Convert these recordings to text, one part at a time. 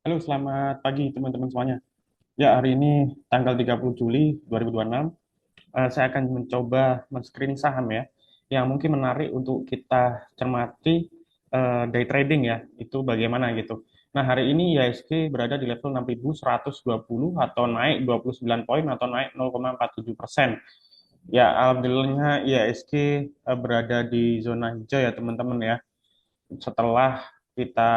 Halo, selamat pagi teman-teman semuanya. Ya, hari ini tanggal 30 Juli 2026, saya akan mencoba men-screening saham ya, yang mungkin menarik untuk kita cermati day trading ya, itu bagaimana gitu. Nah, hari ini IHSG berada di level 6.120 atau naik 29 poin atau naik 0,47%. Ya, alhamdulillahnya IHSG berada di zona hijau ya teman-teman ya, setelah kita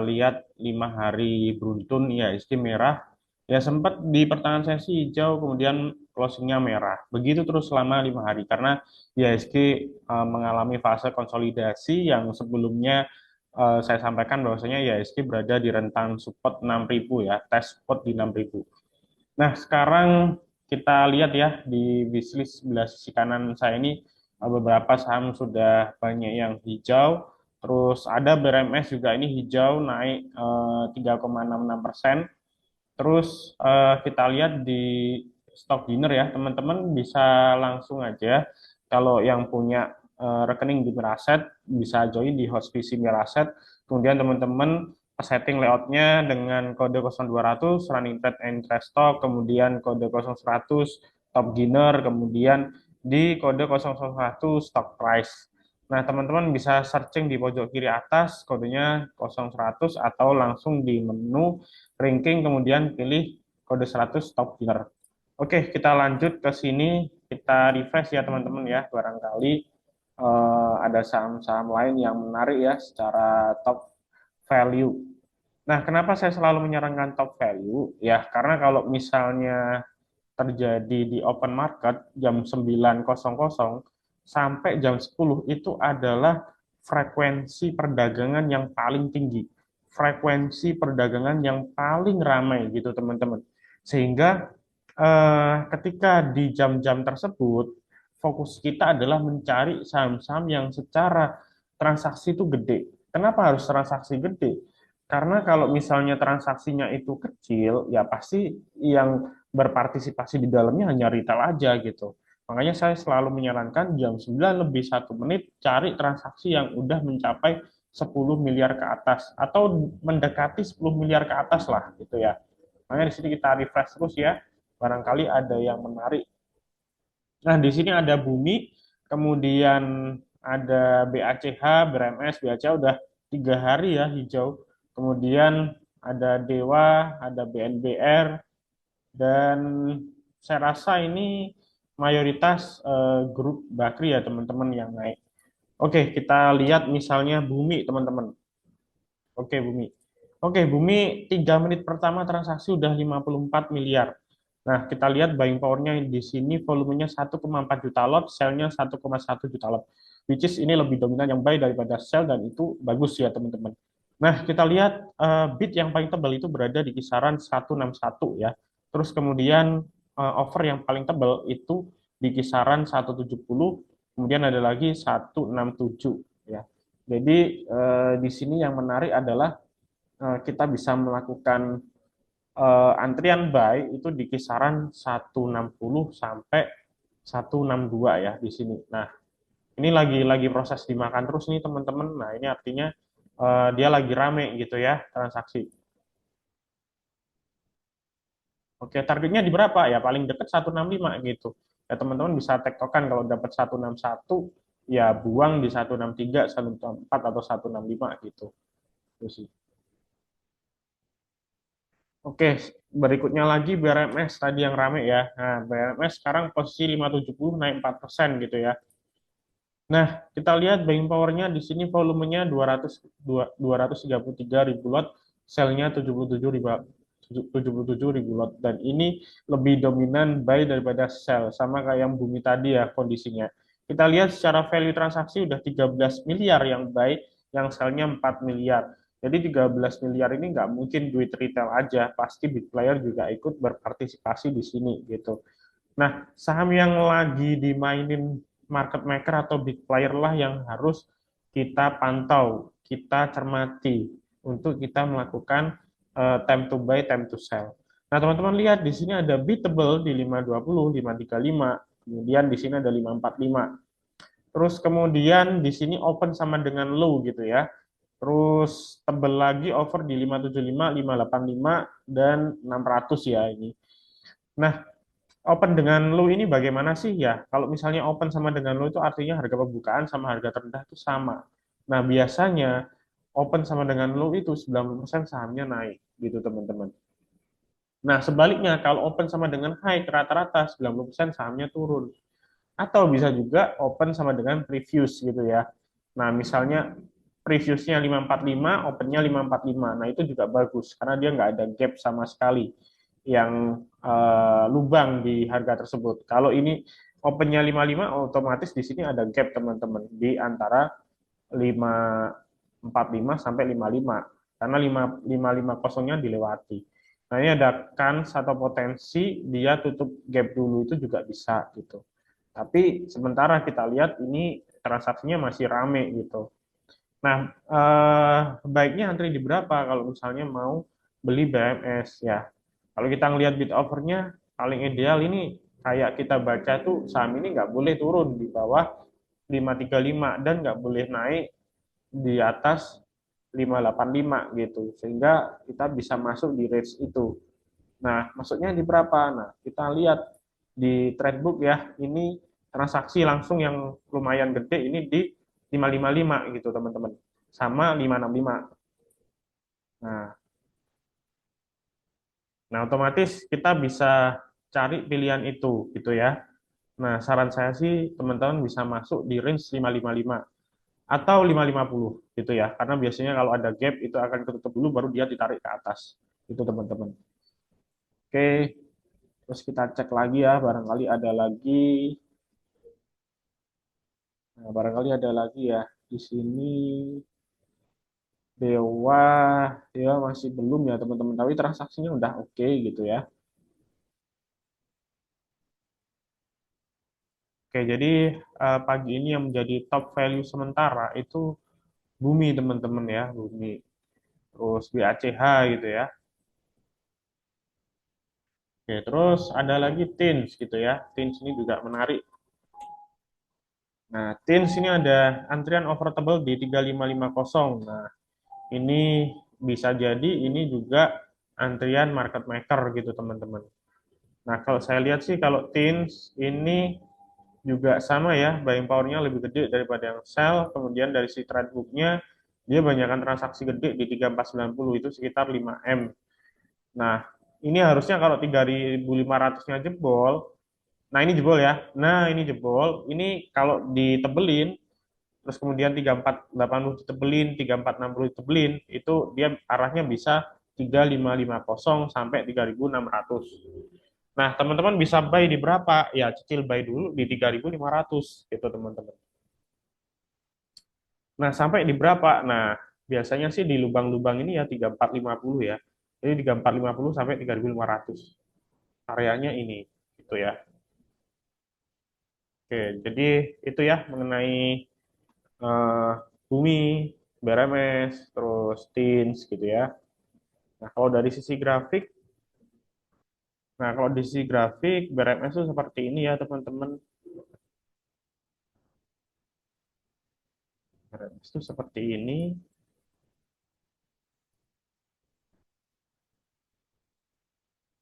lihat 5 hari beruntun ya ISG merah, ya sempat di pertengahan sesi hijau kemudian closingnya merah, begitu terus selama 5 hari karena IHSG mengalami fase konsolidasi yang sebelumnya saya sampaikan bahwasanya IHSG berada di rentang support 6.000 ya, test support di 6.000. Nah, sekarang kita lihat ya di wishlist sebelah sisi kanan saya ini beberapa saham sudah banyak yang hijau, terus ada BRMS juga ini hijau naik 3,66%. Terus kita lihat di stock dinner ya, teman-teman bisa langsung aja kalau yang punya rekening di Miraset bisa join di Hospice Miraset. Kemudian teman-teman setting layoutnya dengan kode 0200 running trade and trash talk, kemudian kode 0100 top dinner, kemudian di kode 001 stock price. Nah, teman-teman bisa searching di pojok kiri atas kodenya 0100 atau langsung di menu ranking kemudian pilih kode 100 top winner. Oke, kita lanjut ke sini, kita refresh ya teman-teman ya, barangkali ada saham-saham lain yang menarik ya secara top value. Nah, kenapa saya selalu menyarankan top value? Ya, karena kalau misalnya terjadi di open market jam 9.00 sampai jam 10 itu adalah frekuensi perdagangan yang paling tinggi, frekuensi perdagangan yang paling ramai gitu teman-teman. Sehingga ketika di jam-jam tersebut fokus kita adalah mencari saham-saham yang secara transaksi itu gede. Kenapa harus transaksi gede? Karena kalau misalnya transaksinya itu kecil, ya pasti yang berpartisipasi di dalamnya hanya retail aja gitu. Makanya saya selalu menyarankan jam 9 lebih 1 menit cari transaksi yang udah mencapai 10 miliar ke atas atau mendekati 10 miliar ke atas lah gitu ya. Makanya di sini kita refresh terus ya. Barangkali ada yang menarik. Nah, di sini ada Bumi, kemudian ada BACH, BRMS, BACH udah 3 hari ya hijau. Kemudian ada Dewa, ada BNBR, dan saya rasa ini mayoritas grup Bakri ya teman-teman yang naik. Oke, kita lihat misalnya Bumi teman-teman. Oke Bumi. Oke Bumi 3 menit pertama transaksi udah 54 miliar. Nah kita lihat buying powernya di sini volumenya 1,4 juta lot, sell-nya 1,1 juta lot. Which is ini lebih dominan yang buy daripada sell dan itu bagus ya teman-teman. Nah kita lihat bid yang paling tebal itu berada di kisaran 161 ya. Terus kemudian offer yang paling tebal itu di kisaran 170, kemudian ada lagi 167 ya. Jadi di sini yang menarik adalah kita bisa melakukan antrian buy itu di kisaran 160 sampai 162 ya di sini. Nah, ini lagi proses dimakan terus nih teman-teman. Nah, ini artinya dia lagi rame gitu ya transaksi. Oke, targetnya di berapa ya? Paling dekat 165 gitu. Ya teman-teman bisa tektokan kalau dapat 161 ya buang di 163, 164 atau 165 gitu. Itu sih. Oke, berikutnya lagi BRMS tadi yang rame ya. Nah, BRMS sekarang posisi 570 naik 4% gitu ya. Nah, kita lihat buying power-nya di sini volumenya 233 ribu lot, sell-nya 77 ribu lot. Dan ini lebih dominan buy daripada sell, sama kayak yang Bumi tadi ya kondisinya. Kita lihat secara value transaksi udah 13 miliar yang buy, yang sell-nya 4 miliar. Jadi 13 miliar ini nggak mungkin duit retail aja, pasti big player juga ikut berpartisipasi di sini gitu. Nah, saham yang lagi dimainin market maker atau big player lah yang harus kita pantau, kita cermati untuk kita melakukan time to buy, time to sell. Nah, teman-teman lihat di sini ada beatable di 520, 535, kemudian di sini ada 545. Terus kemudian di sini open sama dengan low gitu ya. Terus tebel lagi over di 575, 585, dan 600 ya ini. Nah, open dengan low ini bagaimana sih ya? Kalau misalnya open sama dengan low itu artinya harga pembukaan sama harga terendah itu sama. Nah, biasanya open sama dengan low itu 90% sahamnya naik gitu teman-teman. Nah, sebaliknya kalau open sama dengan high rata-rata 90% sahamnya turun. Atau bisa juga open sama dengan previous gitu ya. Nah, misalnya previousnya 545, opennya 545. Nah, itu juga bagus karena dia nggak ada gap sama sekali yang lubang di harga tersebut. Kalau ini opennya 55, otomatis di sini ada gap teman-teman di antara 545 sampai 55 karena 550-nya dilewati. Nah, ini ada kans atau potensi dia tutup gap dulu itu juga bisa gitu. Tapi sementara kita lihat ini transaksinya masih rame gitu. Nah, baiknya antri di berapa kalau misalnya mau beli BMS ya. Kalau kita ngelihat bid offernya paling ideal ini kayak kita baca tuh saham ini nggak boleh turun di bawah 535 dan nggak boleh naik di atas 585 gitu. Sehingga kita bisa masuk di range itu. Nah, maksudnya di berapa? Nah, kita lihat di Tradebook ya, ini transaksi langsung yang lumayan gede ini di 555 gitu teman-teman. Sama 565. Nah, nah otomatis kita bisa cari pilihan itu gitu ya. Nah, saran saya sih teman-teman bisa masuk di range 555 atau 550 gitu ya. Karena biasanya kalau ada gap itu akan ketutup dulu baru dia ditarik ke atas. Itu teman-teman. Oke, terus kita cek lagi ya, barangkali ada lagi. Nah, barangkali ada lagi ya di sini Dewa, Dewa masih belum ya teman-teman, tapi transaksinya udah oke gitu ya. Oke, jadi pagi ini yang menjadi top value sementara itu Bumi teman-teman ya, Bumi. Terus BACH gitu ya. Oke, terus ada lagi TINS gitu ya. TINS ini juga menarik. Nah, TINS ini ada antrian overtable di 3550. Nah, ini bisa jadi ini juga antrian market maker gitu teman-teman. Nah, kalau saya lihat sih kalau Teens ini juga sama ya, buying power-nya lebih gede daripada yang sell, kemudian dari si trade book-nya dia banyakkan transaksi gede di 3490 itu sekitar 5M. Nah, ini harusnya kalau 3500-nya jebol, nah ini jebol ya. Nah, ini jebol, ini kalau ditebelin terus kemudian 3480 ditebelin, 3460 ditebelin, itu dia arahnya bisa 3550 sampai 3600. Nah, teman-teman bisa buy di berapa? Ya, cicil buy dulu di 3500 gitu, teman-teman. Nah, sampai di berapa? Nah, biasanya sih di lubang-lubang ini ya 3450 ya. Jadi 3450 sampai 3500. Areanya ini gitu ya. Oke, jadi itu ya mengenai eh, bumi, BRMS, terus TINS gitu ya. Nah, kalau dari sisi grafik, nah kalau di sisi grafik BRMS itu seperti ini ya, teman-teman. BRMS itu seperti ini.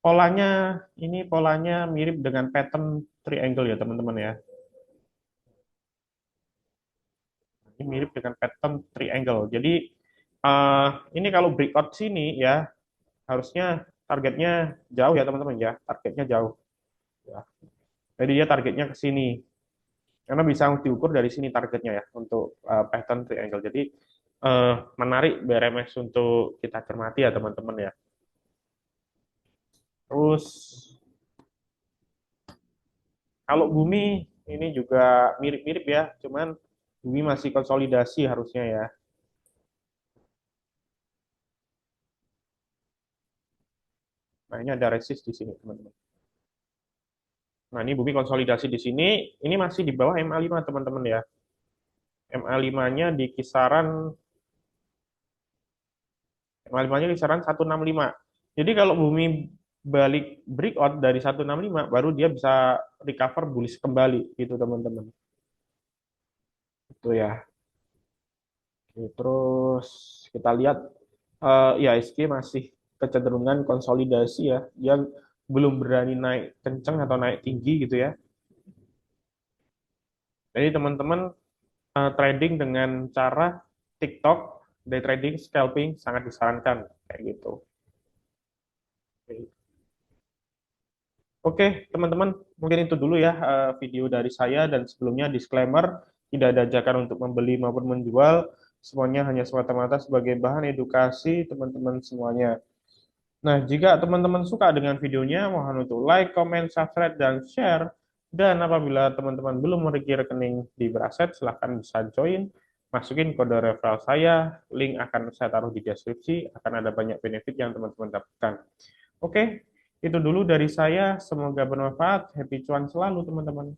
Polanya ini polanya mirip dengan pattern triangle ya teman-teman ya. Ini mirip dengan pattern triangle. Jadi ini kalau breakout sini ya harusnya targetnya jauh ya teman-teman ya. Targetnya jauh. Ya. Jadi dia targetnya ke sini. Karena bisa diukur dari sini targetnya ya untuk pattern triangle. Jadi menarik BRMS untuk kita cermati ya teman-teman ya. Terus kalau bumi ini juga mirip-mirip ya, cuman bumi masih konsolidasi harusnya ya. Nah, ini ada resist di sini, teman-teman. Nah, ini bumi konsolidasi di sini. Ini masih di bawah MA5, teman-teman ya. MA5-nya di kisaran MA5-nya di kisaran 165. Jadi kalau bumi balik breakout dari 165, baru dia bisa recover bullish kembali gitu, teman-teman. Itu ya. Terus kita lihat IHSG masih kecenderungan konsolidasi ya. Dia belum berani naik kenceng atau naik tinggi gitu ya. Jadi teman-teman trading dengan cara TikTok, day trading, scalping sangat disarankan kayak gitu. Oke, teman-teman, mungkin itu dulu ya video dari saya dan sebelumnya disclaimer tidak ada ajakan untuk membeli maupun menjual, semuanya hanya semata-mata sebagai bahan edukasi teman-teman semuanya. Nah, jika teman-teman suka dengan videonya, mohon untuk like, comment, subscribe, dan share. Dan apabila teman-teman belum memiliki rekening di Braset, silahkan bisa join, masukin kode referral saya, link akan saya taruh di deskripsi, akan ada banyak benefit yang teman-teman dapatkan. Oke, itu dulu dari saya, semoga bermanfaat, happy cuan selalu teman-teman.